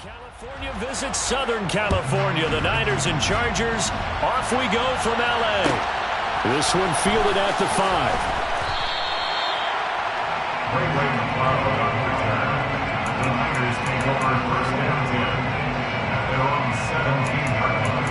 California visits Southern California. The Niners and Chargers. Off we go from L.A. This one fielded at the 5. The Niners take over first down 10 at their own 17-yard line.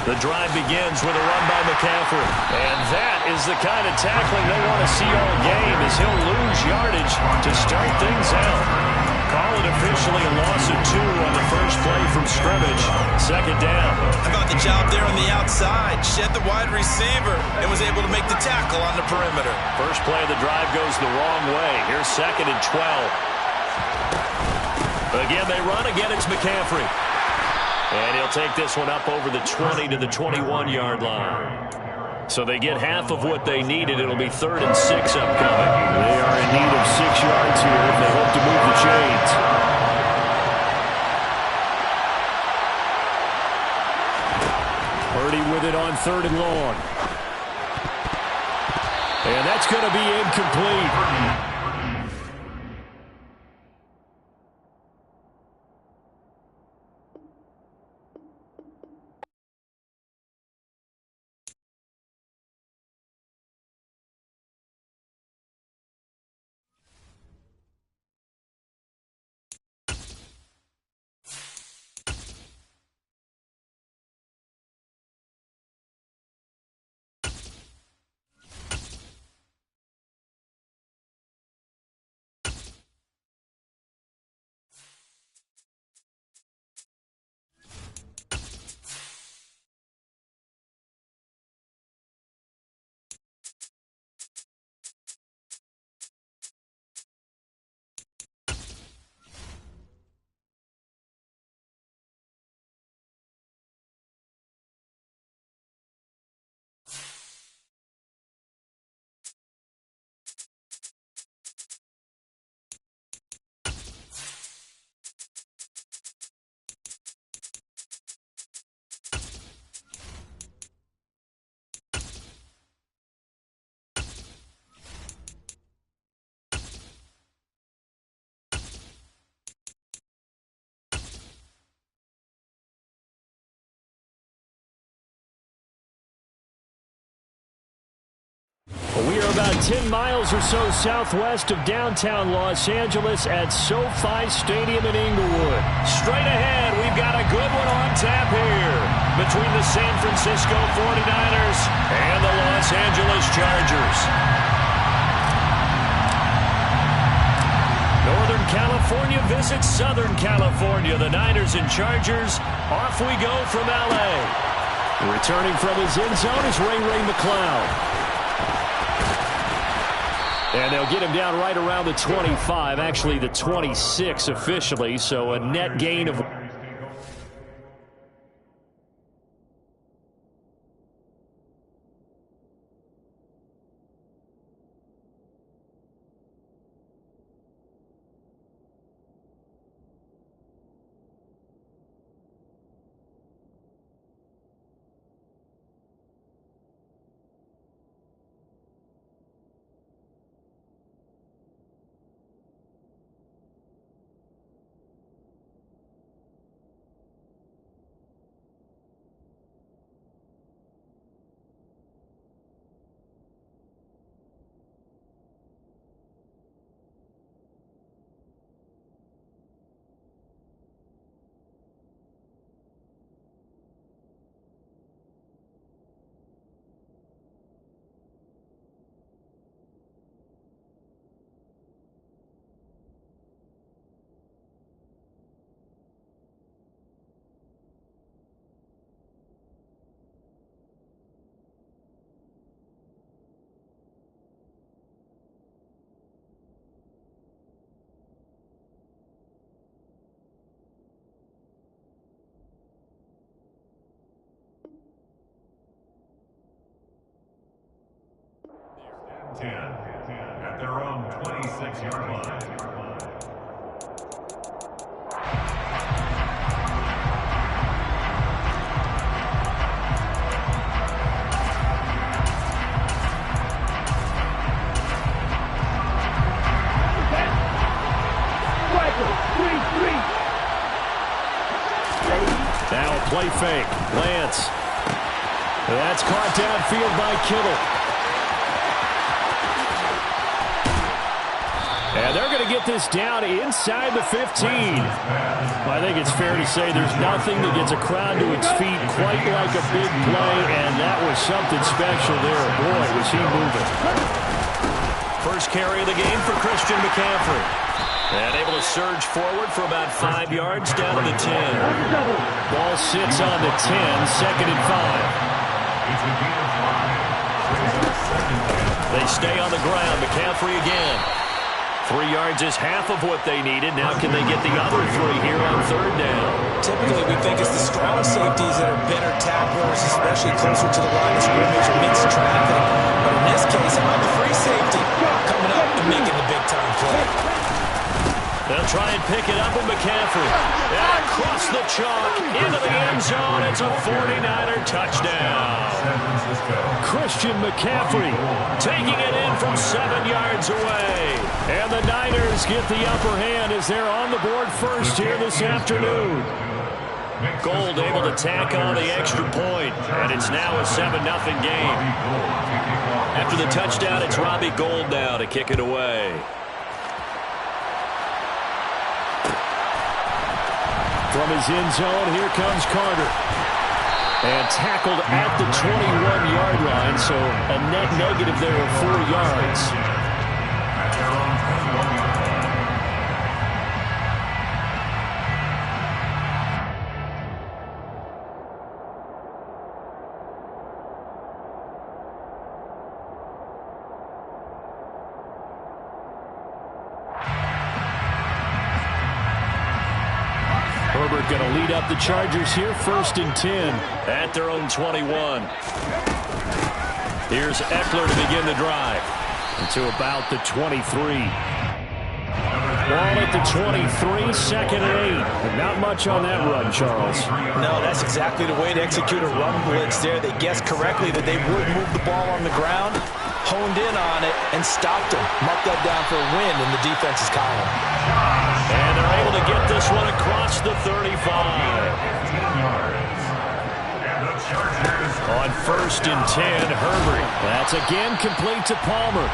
The drive begins with a run by McCaffrey. And that is the kind of tackling they want to see all game, as he'll lose yardage to start things out. Call it officially a loss of 2 on the first play from scrimmage. Second down. I got the job there on the outside. Shed the wide receiver and was able to make the tackle on the perimeter. First play of the drive goes the wrong way. Here's 2nd and 12. Again, they run. Again, it's McCaffrey. And he'll take this one up over the 20 to the 21-yard line. So they get half of what they needed. It'll be 3rd and 6 upcoming. They are in need of 6 yards here if they hope to move the chains. Purdy with it on 3rd and long. And that's going to be incomplete. We are about 10 miles or so southwest of downtown Los Angeles at SoFi Stadium in Inglewood. Straight ahead, we've got a good one on tap here between the San Francisco 49ers and the Los Angeles Chargers. Northern California visits Southern California. The Niners and Chargers. Off we go from L.A. Returning from his end zone is Ray McCloud. And they'll get him down right around the 25, actually the 26 officially, so a net gain of... 46-yard line. Now a play fake. Lance. That's caught downfield by Kittle. And they're going to get this down inside the 15. I think it's fair to say there's nothing that gets a crowd to its feet quite like a big play, and that was something special there. Boy, was he moving. First carry of the game for Christian McCaffrey. And able to surge forward for about 5 yards down to the 10. Ball sits on the 10, second and 5. It's a gain of 5. They stay on the ground. McCaffrey again. 3 yards is half of what they needed. Now can they get the other 3 here on third down? Typically, we think it's the strong safeties that are better tacklers, especially closer to the line of scrimmage or mixed traffic. But in this case, it might be free safety coming up and making the big-time play. They'll try and pick it up with McCaffrey. And across the chalk, into the end zone. It's a 49er touchdown. Christian McCaffrey Taking it in from 7 yards away. and the Niners get the upper hand as they're on the board first here this afternoon. Gold able to tack on the extra point, and it's now a 7-0 game. After the touchdown, it's Robbie Gould now to kick it away. From his end zone, here comes Carter. And tackled at the 21-yard line, so a net negative there of 4 yards. At their own 21-yard line. Herbert going to lead up the Chargers here, 1st and 10. At their own 21. Here's Eckler to begin the drive. To about the 23. Ball at the 23, 2nd and 8. But not much on that run, Charles. No, that's exactly the way to execute a run blitz there. They guessed correctly that they would move the ball on the ground, honed in on it, and stopped them. Marked that down for a win in the defense's column. And they're able to get this one across the 35. 15 yards. And the Chargers On 1st and 10, Herbert. That's again complete to Palmer.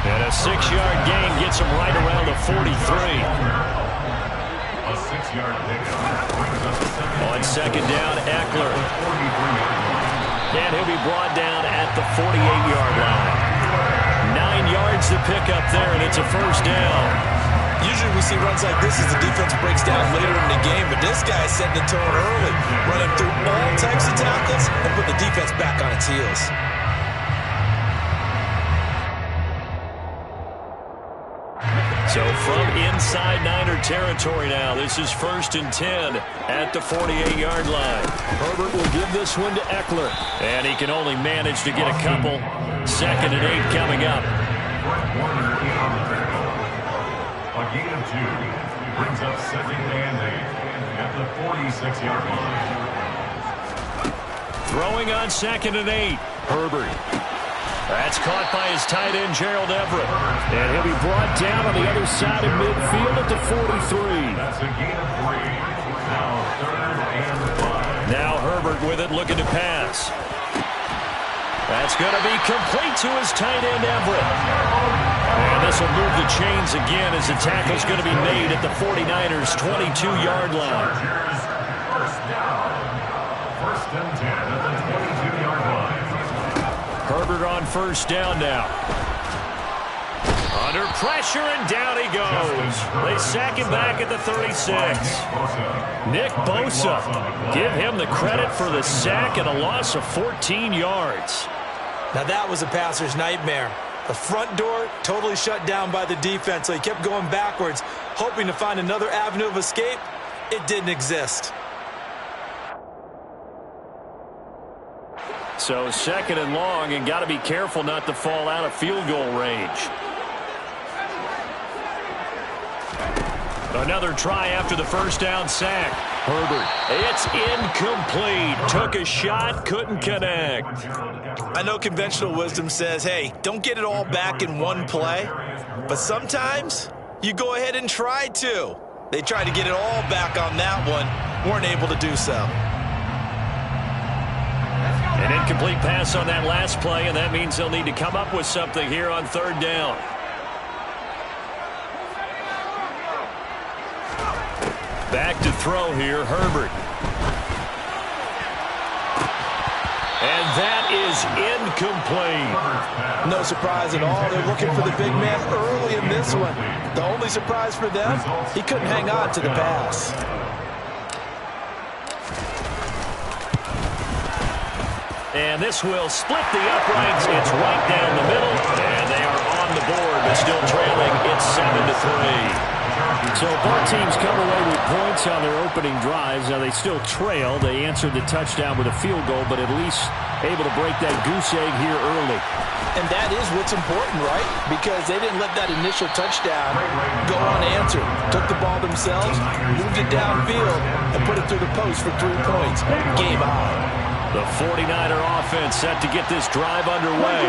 And a 6-yard gain gets him right around the 43. a 6-yard pickup brings up the On 2nd down, Eckler. 43-yard line. And he'll be brought down at the 48-yard line. 9 yards to pick up there, and it's a 1st down. Usually we see runs like this as the defense breaks down later in the game, but this guy's setting the tone early, running through all types of tackles and put the defense back on its heels. So from inside Niner territory now, this is 1st and 10 at the 48-yard line. Herbert will give this one to Eckler. And he can only manage to get a couple. 2nd and 8 coming up. Warner in on the tackle. A gain of 2 brings up 2nd and 8 at the 46-yard line. Throwing on 2nd and 8. Herbert. That's caught by his tight end, Gerald Everett. And he'll be brought down on the other side of midfield at the 43. That's a gain of 3. Now 3rd and 5. Now Herbert with it, looking to pass. That's going to be complete to his tight end, Everett. And this will move the chains again as the tackle's going to be made at the 49ers' 22-yard line. Chargers, 1st down. 1st and 10 at the 22-yard line. Herbert on 1st down now. Under pressure, and down he goes. They sack him back at the 36. Nick Bosa. Give him the credit for the sack and a loss of 14 yards. Now that was a passer's nightmare. The front door totally shut down by the defense, so he kept going backwards, hoping to find another avenue of escape. It didn't exist. So 2nd and long, and got to be careful not to fall out of field goal range. Another try after the first down sack. Herbert, it's incomplete. Took a shot, couldn't connect. I know conventional wisdom says, hey, don't get it all back in one play. But sometimes you go ahead and try to. They tried to get it all back on that one. Weren't able to do so. An incomplete pass on that last play, and that means they'll need to come up with something here on third down. Back to throw here, Herbert. And that is incomplete. No surprise at all. They're looking for the big man early in this one. The only surprise for them, he couldn't hang on to the pass. And this will split the uprights. It's right down the middle. And they are on the board, but still trailing. It's 7-3. So both teams come away with points on their opening drives. Now they still trail. They answered the touchdown with a field goal, but at least able to break that goose egg here early. And that is what's important, right? Because they didn't let that initial touchdown go unanswered. Took the ball themselves, moved it downfield, and put it through the post for 3 points. Game on. The 49er offense set to get this drive underway.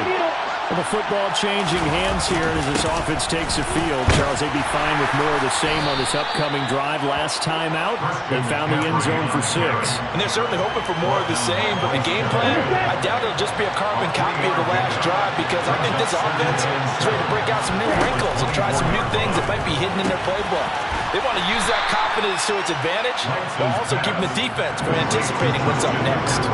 Well, the football changing hands here as this offense takes the field. Charles, they'd be fine with more of the same on this upcoming drive. Last time out, they found the end zone for 6. And they're certainly hoping for more of the same, but the game plan, I doubt it'll just be a carbon copy of the last drive, because I think this offense is ready to break out some new wrinkles and try some new things that might be hidden in their playbook. They want to use that confidence to its advantage, while also keeping the defense from anticipating what's up next.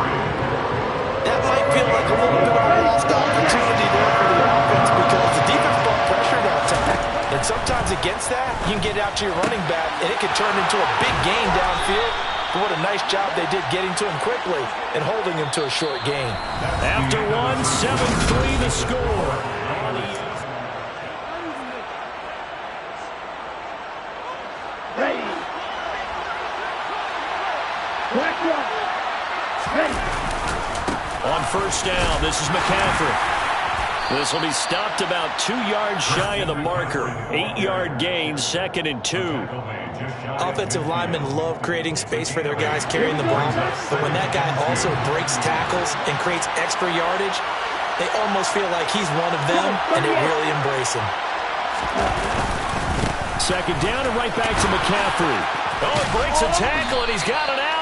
That might feel like a little bit of a lost opportunity there for the offense, because the defense brought pressure that time. And sometimes against that, you can get out to your running back, and it can turn into a big gain downfield. But what a nice job they did getting to him quickly and holding him to a short gain. After 7-3 the score. On first down, this is McCaffrey. This will be stopped about 2 yards shy of the marker. 8-yard gain, 2nd and 2. Offensive linemen love creating space for their guys carrying the ball, but when that guy also breaks tackles and creates extra yardage, they almost feel like he's one of them, and they really embrace him. 2nd down and right back to McCaffrey. Oh, he breaks a tackle, and he's got an alley.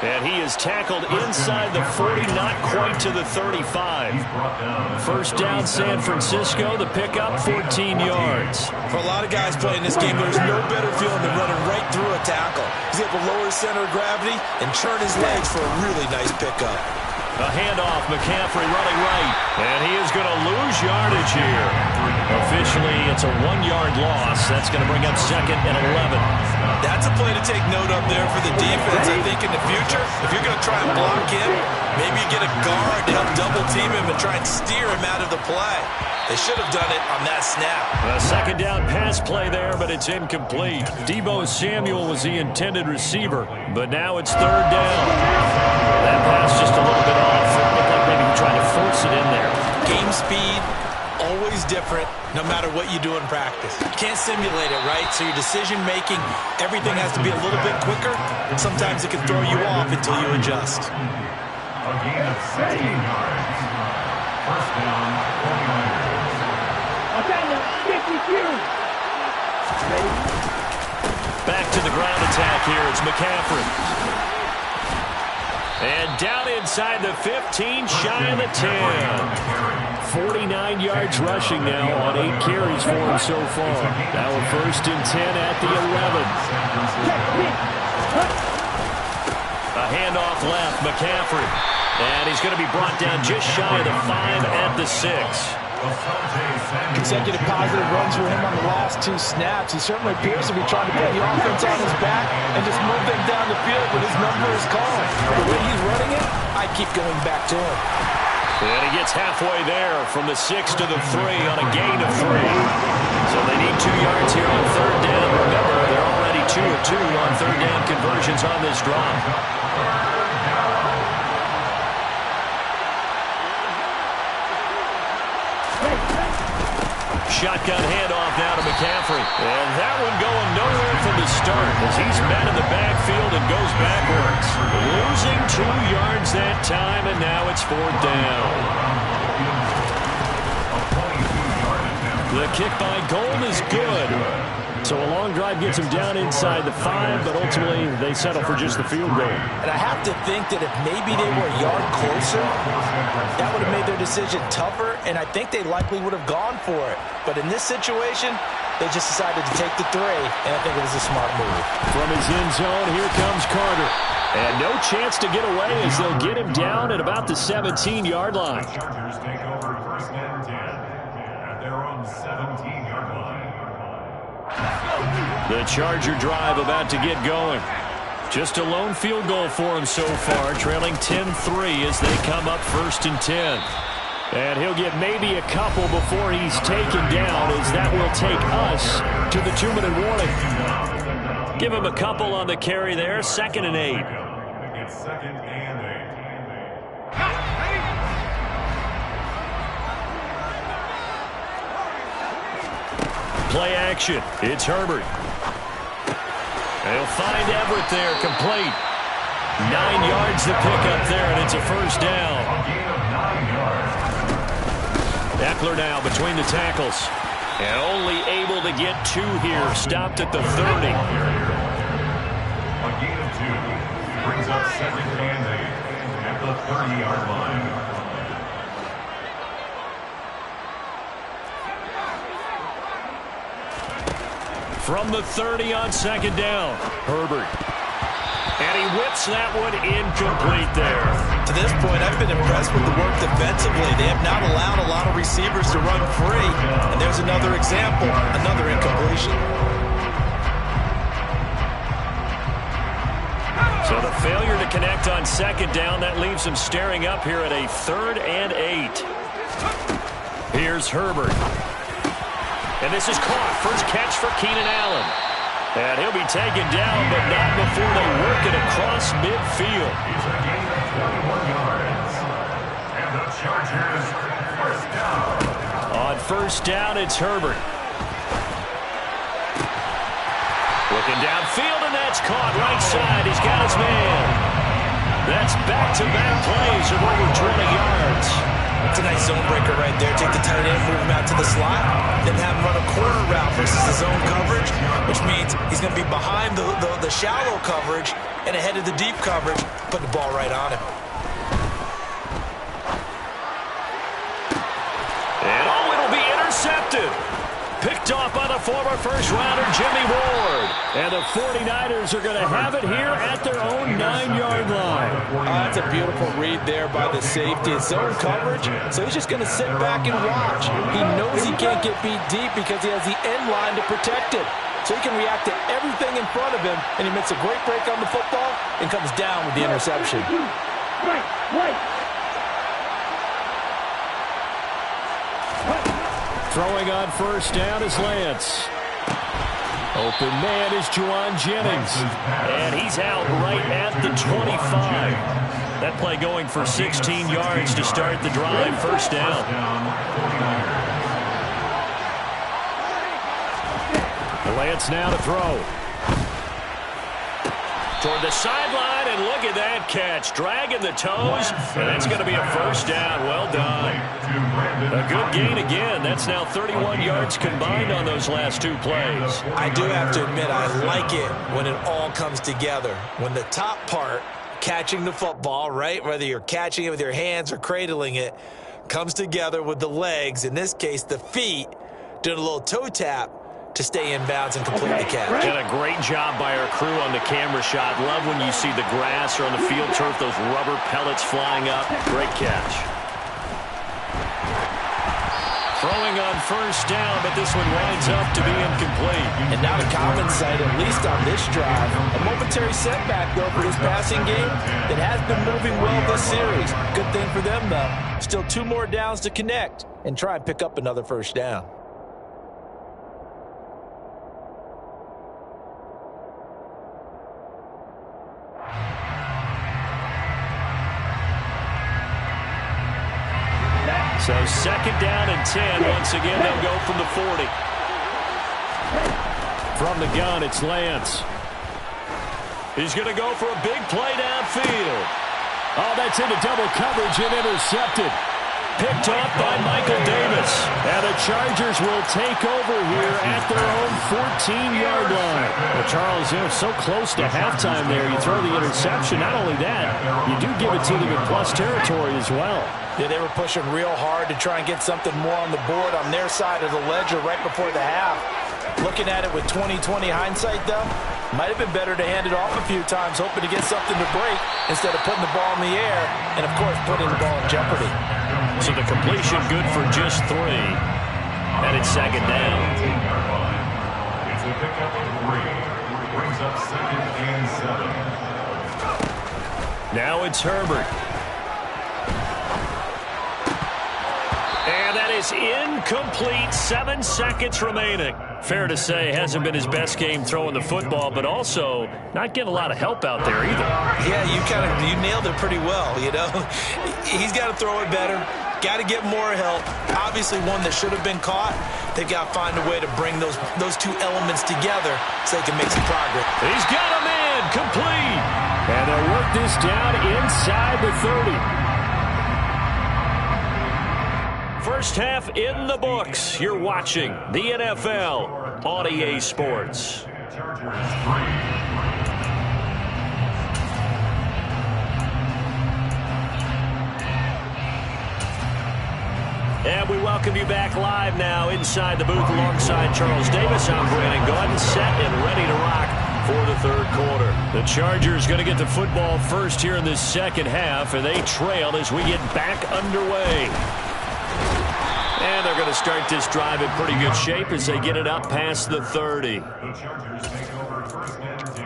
And he is tackled inside the 40, not quite to the 35. First down, San Francisco. The pickup, 14 yards. For a lot of guys playing this game, there's no better feeling than running right through a tackle. He's able to lower his center of gravity and turn his legs for a really nice pickup. A handoff, McCaffrey running right. And he is going to lose yardage here. Officially, it's a 1-yard loss. That's going to bring up 2nd and 11. That's a play to take note of there for the defense. I think in the future, if you're going to try and block him, maybe you get a guard to help double-team him and try and steer him out of the play. They should have done it on that snap. A 2nd down pass play there, but it's incomplete. Deebo Samuel was the intended receiver, but now it's 3rd down. That pass just a little bit off. It looked like maybe he tried to force it in there. Game speed, always different, no matter what you do in practice. You can't simulate it, right? So your decision-making, everything has to be a little bit quicker. Sometimes it can throw you off until you adjust. A gain of 16 yards. First down, 49ers. Back to the ground attack here. It's McCaffrey. And down inside the 15, shy of the 10. 49 yards rushing now on 8 carries for him so far. Now a 1st and 10 at the 11. A handoff left, McCaffrey. And he's going to be brought down just shy of the 5 at the 6. Consecutive positive runs for him on the last 2 snaps. He certainly appears to be trying to put the offense on his back and just move them down the field when his number is called. The way he's running it, I keep going back to him. And he gets halfway there from the 6 to the 3 on a gain of 3. So they need 2 yards here on 3rd down. Remember, they're already 2 of 2 on 3rd down conversions on this drive. Shotgun handoff now to McCaffrey. And that one going nowhere from the start as he's met in the backfield and goes backwards. Losing 2 yards that time, and now it's 4th down. The kick by Gold is good. So a long drive gets him down inside the 5, but ultimately they settle for just the field goal. And I have to think that if maybe they were a yard closer, that would have made their decision tougher, and I think they likely would have gone for it. But in this situation, they just decided to take the 3, and I think it was a smart move. From his end zone, here comes Carter. And no chance to get away as they'll get him down at about the 17-yard line. The Chargers take over 1st and 10 at their own 17-yard line. The Charger drive about to get going. Just a lone field goal for him so far, trailing 10-3 as they come up 1st and 10. And he'll get maybe a couple before he's taken down, as that will take us to the 2-minute warning. Give him a couple on the carry there, 2nd and 8. It's 2nd and 8. Play action. It's Herbert. They'll find Everett there, complete. 9 yards to pick up there, and it's a 1st down. A gain of 9 yards. Eckler now between the tackles. And only able to get 2 here. Stopped at the 30. A gain of 2 brings up 2nd and 8 at the 30-yard line. From the 30 on 2nd down, Herbert. And he whips that one incomplete there. To this point, I've been impressed with the work defensively. They have not allowed a lot of receivers to run free. And there's another example, another incompletion. So the failure to connect on 2nd down, that leaves him staring up here at a 3rd and 8. Here's Herbert. And this is caught. First catch for Keenan Allen. And he'll be taken down, but not before they work it across midfield. It's a gain of 21 yards. And the Chargers 1st down. On 1st down, it's Herbert. Looking downfield, and that's caught right side. He's got his man. That's back-to-back plays of over 20 yards. It's a nice zone breaker right there. Take the tight end, move him out to the slot, then have him run a corner route versus the zone coverage, which means he's going to be behind the shallow coverage and ahead of the deep coverage, put the ball right on him. And it'll be intercepted. Picked off by the former first-rounder Jimmy Ward. And the 49ers are going to have it here at their own 9-yard line. That's a beautiful read there by the safety. It's zone coverage, so he's just going to sit back and watch. He knows he can't get beat deep because he has the end line to protect it. So he can react to everything in front of him, and he makes a great break on the football and comes down with the interception. Throwing on 1st down is Lance. Open man is Juwan Jennings. And he's out right at the 25. That play going for 16 yards to start the drive. 1st down. Lance now to throw. Toward the sideline, and look at that catch. Dragging the toes, and that's going to be a 1st down. Well done. A good gain again. That's now 31 yards combined on those last 2 plays. I do have to admit, I like it when it all comes together. When the top part, catching the football, right, whether you're catching it with your hands or cradling it, comes together with the legs, in this case the feet, doing a little toe tap to stay in bounds and complete the catch. And a great job by our crew on the camera shot. Love when you see the grass or on the field turf, those rubber pellets flying up. Great catch. Throwing on 1st down, but this one winds up to be incomplete. And now the common sight, at least on this drive. A momentary setback, though, for this passing game that has been moving well this series. Good thing for them, though. Still 2 more downs to connect and try and pick up another 1st down. So 2nd down and 10. Once again, they'll go from the 40. From the gun, it's Lance. He's going to go for a big play downfield. Oh, that's into double coverage and intercepted. Picked off by Michael Davis. And the Chargers will take over here at their own 14-yard line. Well, Charles, so close to halftime there. You throw the interception. Not only that, you do give it to them in plus territory as well. Yeah, they were pushing real hard to try and get something more on the board on their side of the ledger right before the half. Looking at it with 20/20 hindsight, though, might have been better to hand it off a few times, hoping to get something to break instead of putting the ball in the air and, of course, putting the ball in jeopardy. So the completion good for just 3. And it's second down. It's a pickup of 3. Brings up 2nd and 7. Now it's Herbert. And that is incomplete. 7 seconds remaining. Fair to say, hasn't been his best game throwing the football, but also not getting a lot of help out there either. Yeah, you nailed it pretty well, He's got to throw it better. Got to get more help. Obviously one that should have been caught. They've got to find a way to bring those two elements together so they can make some progress. He's got him in. Complete. And they'll work this down inside the 30. First half in the books. You're watching the NFL on EA Sports. And we welcome you back live now inside the booth alongside Charles Davis. I'm Brandon Gordon, set and ready to rock for the third quarter. The Chargers going to get the football first here in this second half, and they trail as we get back underway. And they're going to start this drive in pretty good shape as they get it up past the 30. The Chargers take over 1st and 10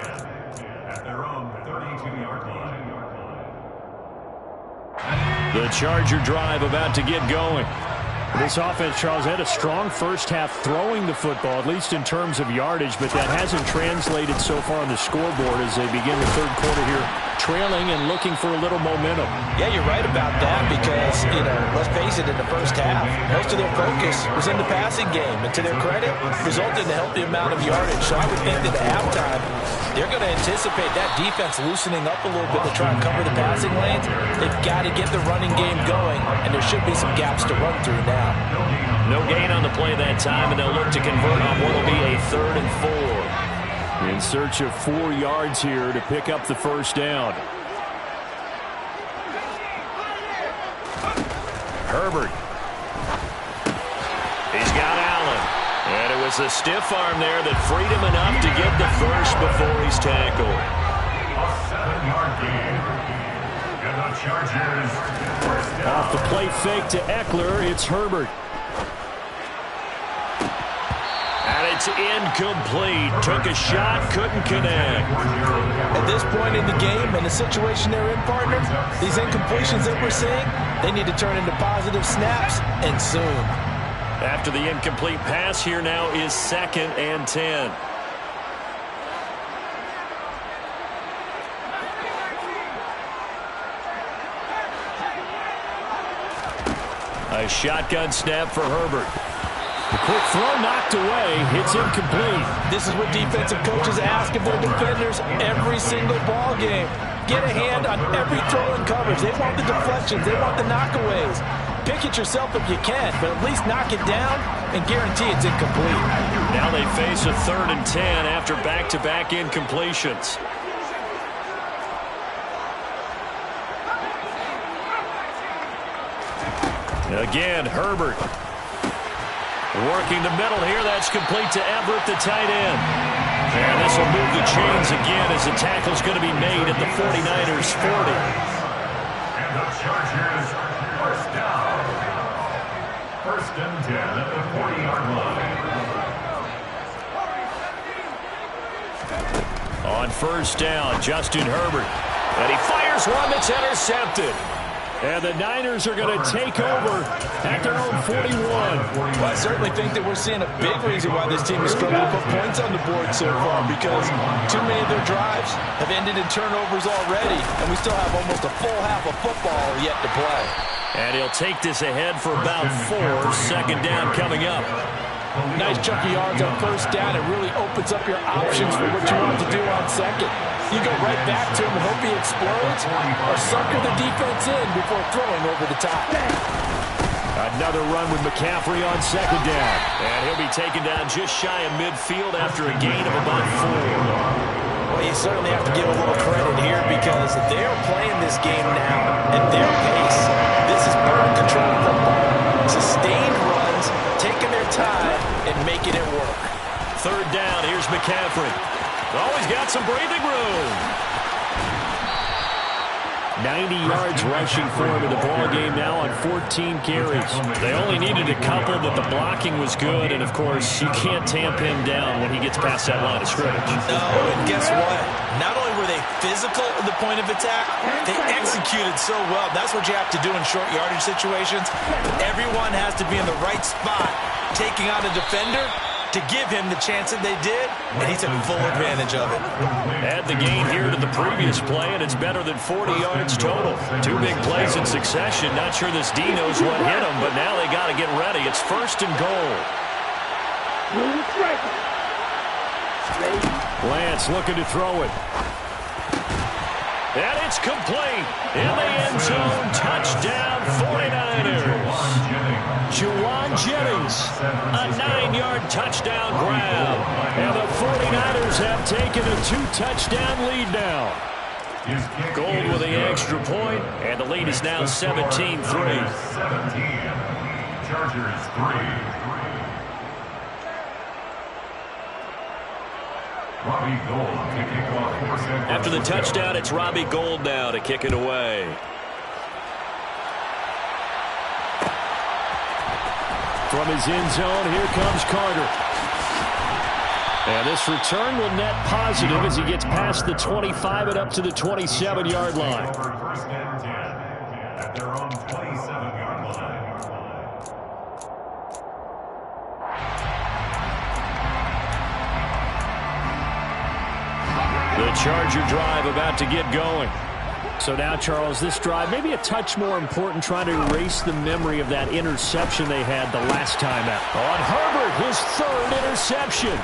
at their own 32-yard line. The Charger drive about to get going. This offense, Charles, had a strong first half throwing the football, at least in terms of yardage, but that hasn't translated so far on the scoreboard as they begin the third quarter here, trailing and looking for a little momentum. Yeah, you're right about that because, let's face it, in the first half, most of their focus was in the passing game. And to their credit, resulted in a healthy amount of yardage. So I would think that at halftime, they're going to anticipate that defense loosening up a little bit to try and cover the passing lanes. They've got to get the running game going, and there should be some gaps to run through now. No gain on the play that time, and they'll look to convert on what will be a 3rd and 4. In search of 4 yards here to pick up the first down. Herbert. He's got Allen. And it was the stiff arm there that freed him enough to get the first before he's tackled. A 7-yard gain. And the Chargers first down. Off the play fake to Eckler, it's Herbert. And it's incomplete. Took a shot, couldn't connect. At this point in the game and the situation they're in, partner, these incompletions that we're seeing, they need to turn into positive snaps, and soon. After the incomplete pass, here now is 2nd and 10. A shotgun snap for Herbert. The quick throw knocked away. It's incomplete. This is what defensive coaches ask of their defenders every single ball game. Get a hand on every throw in coverage. They want the deflections. They want the knockaways. Pick it yourself if you can, but at least knock it down and guarantee it's incomplete. Now they face a 3rd and 10 after back-to-back incompletions. Again, Herbert. Working the middle here. That's complete to Everett, the tight end. And this will move the chains again as the tackle's going to be made at the 49ers 40. And the Chargers first down. 1st and 10 at the 40-yard line. On first down, Justin Herbert. And he fires one that's intercepted. And the Niners are going to take over at their own 41. Well, I certainly think that we're seeing a big reason why this team has struggled to put points on the board so far, because too many of their drives have ended in turnovers already, and we still have almost a full half of football yet to play. And he'll take this ahead for about 4. 2nd down coming up. Nice chunky yards on first down. It really opens up your options for what you want to do on second. You go right back to him and hope he explodes, or sucker the defense in before throwing over the top. Another run with McCaffrey on second down. And he'll be taken down just shy of midfield after a gain of about 4. Well, you certainly have to give a little credit here because they're playing this game now at their pace. This is bird control football. Sustained runs, taking their time, and making it work. Third down, here's McCaffrey. Always got some breathing room. 90 yards rushing for him in the ballgame now on 14 carries. They only needed a couple, but the blocking was good, and, of course, you can't tamp him down when he gets past that line of scrimmage. No, and guess what? Not only were they physical at the point of attack, they executed so well. That's what you have to do in short yardage situations. Everyone has to be in the right spot, taking on a defender to give him the chance that they did, and he took full advantage of it. Add the gain here to the previous play, and it's better than 40 yards total. 2 big plays in succession. Not sure this D knows what hit him, but now they got to get ready. It's first and goal. Lance looking to throw it. And it's complete. In the end zone, touchdown 49ers. Juwan Jennings, a 9-yard touchdown grab. And the 49ers have taken a 2-touchdown lead now. Gold with the extra point, and the lead is now 17-3. 17. Chargers 3. Robbie Gould to kick off. After the touchdown, it's Robbie Gould now to kick it away. From his end zone, here comes Carter. And this return will net positive as he gets past the 25 and up to the 27-yard line. First and 10 at their own 27-yard line. The Charger drive about to get going. So now, Charles, this drive maybe a touch more important, trying to erase the memory of that interception they had the last time out. On Herbert, his 3rd interception.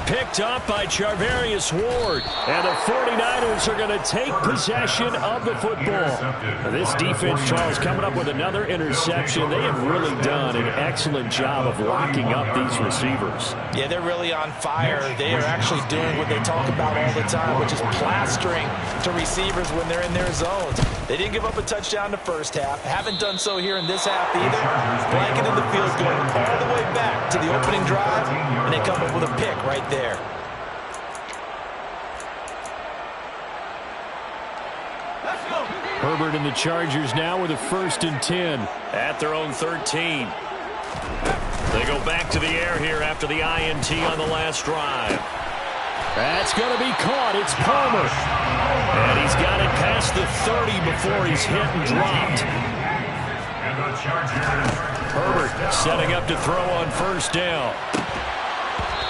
Picked up by Charvarius Ward. And the 49ers are going to take possession of the football. Now, this defense, Charles, coming up with another interception. They have really done an excellent job of locking up these receivers. Yeah, they're really on fire. They are actually doing what they talk about all the time, which is plastering to receivers when they're in their zones. They didn't give up a touchdown the first half. Haven't done so here in this half either. Blanketed the field, going all the way back to the opening drive, and they come up with a pick right there. Herbert and the Chargers now with a 1st and 10 at their own 13. They go back to the air here after the INT on the last drive. That's going to be caught. It's Palmer. And he's got it past the 30 before he's hit and dropped. And the Chargers. Herbert setting up to throw on first down.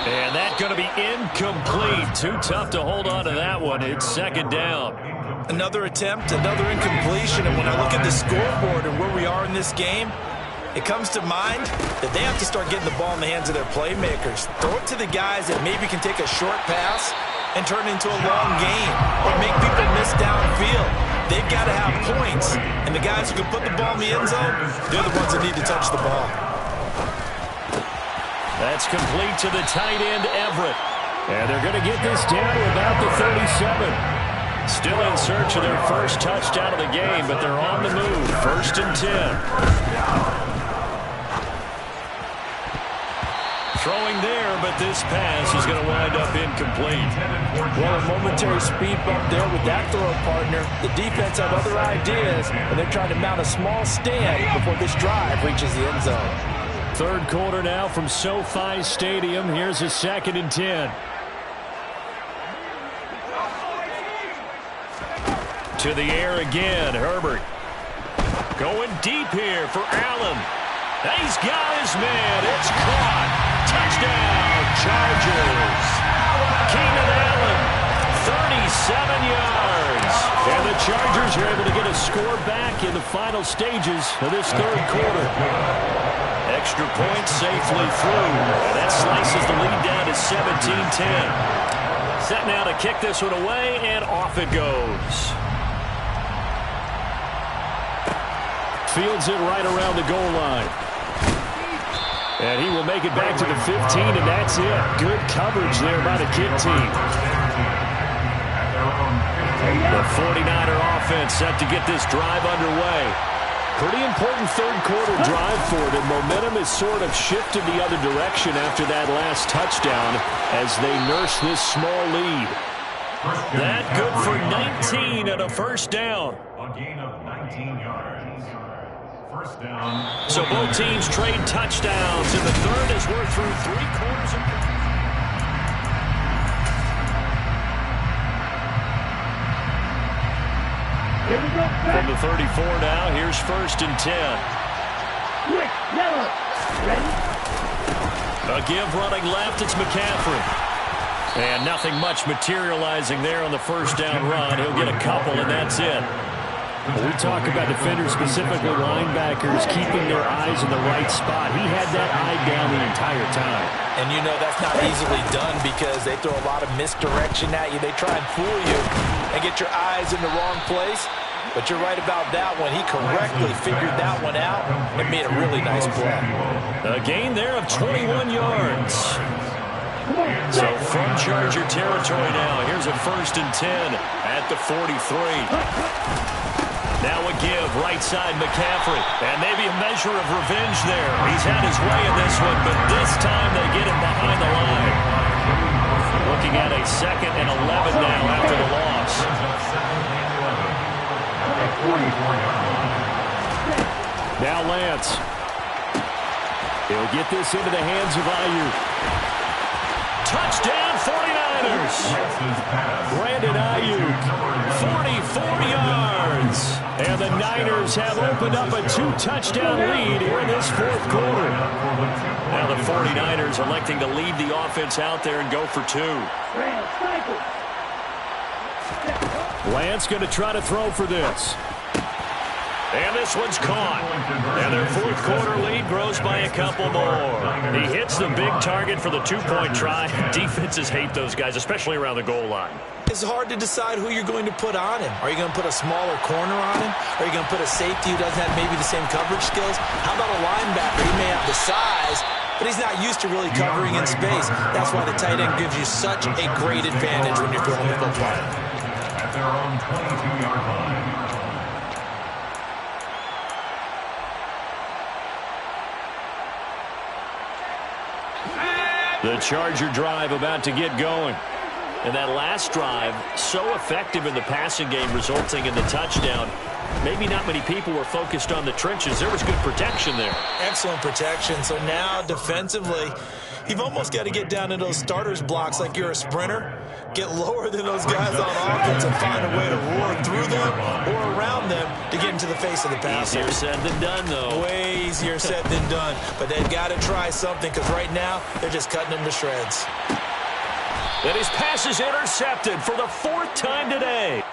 And that's going to be incomplete. Too tough to hold on to that one. It's 2nd down. Another attempt, another incompletion. And when I look at the scoreboard and where we are in this game, it comes to mind that they have to start getting the ball in the hands of their playmakers. Throw it to the guys that maybe can take a short pass and turn it into a long game or make people miss downfield. They've got to have points. And the guys who can put the ball in the end zone, they're the ones that need to touch the ball. That's complete to the tight end, Everett. And they're going to get this down to about the 37. Still in search of their first touchdown of the game, but they're on the move. 1st and 10. Throwing there, but this pass is going to wind up incomplete. Well, a momentary speed bump there with that throw partner. The defense have other ideas, and they're trying to mount a small stand before this drive reaches the end zone. 3rd quarter now from SoFi Stadium. Here's a 2nd and 10. To the air again, Herbert. Going deep here for Allen. He's got his man. It's caught. Touchdown, Chargers. Keenan Allen, 37 yards. And the Chargers are able to get a score back in the final stages of this 3rd quarter. Extra point safely through. And that slices the lead down to 17-10. Set now to kick this one away, and off it goes. Fields it right around the goal line. And he will make it back to the 15, and that's it. Good coverage there by the kick team. The 49er offense set to get this drive underway. Pretty important third-quarter drive for them. Momentum has sort of shifted the other direction after that last touchdown as they nurse this small lead. That good for 19 and a first down. A gain of 19 yards. First down. So both teams trade touchdowns in the third as we're through three-quarters of the... From the 34 now, here's first and 10. A give running left, it's McCaffrey. And nothing much materializing there on the first down run. He'll get a couple, and that's it. When we talk about defenders, specifically linebackers, keeping their eyes in the right spot. He had that eye down the entire time. And you know that's not easily done because they throw a lot of misdirection at you. They try and fool you and get your eyes in the wrong place. But you're right about that one. He correctly figured that one out and made a really nice play. A gain there of 21 yards. So from Charger territory now, here's a first and 10 at the 43. Now a give, right side McCaffrey. And maybe a measure of revenge there. He's had his way in this one, but this time they get him behind the line. Looking at a second and 11 now after the loss. Now Lance. He'll get this into the hands of Ayuk. Touchdown 49ers. Brandon Ayuk, 44 yards. And the Niners have opened up a two-touchdown lead here in this fourth quarter. Now the 49ers electing to lead the offense out there and go for two. Lance going to try to throw for this. And this one's caught. And their fourth quarter lead grows by a couple more. He hits the big target for the two-point try. Defenses hate those guys, especially around the goal line. It's hard to decide who you're going to put on him. Are you going to put a smaller corner on him? Are you going to put a safety who doesn't have maybe the same coverage skills? How about a linebacker? He may have the size, but he's not used to really covering in space. That's why the tight end gives you such a great advantage when you're throwing the football. At their own 22-yard line. The Charger drive about to get going. And that last drive, so effective in the passing game, resulting in the touchdown. Maybe not many people were focused on the trenches. There was good protection there. Excellent protection. So now, defensively, you've almost got to get down in those starters blocks like you're a sprinter. Get lower than those guys on offense and find a way to roar through them or around them to get into the face of the passer. Easier said than done, though. Way easier said than done. But they've got to try something because right now, they're just cutting them to shreds. And his pass is intercepted for the fourth time today.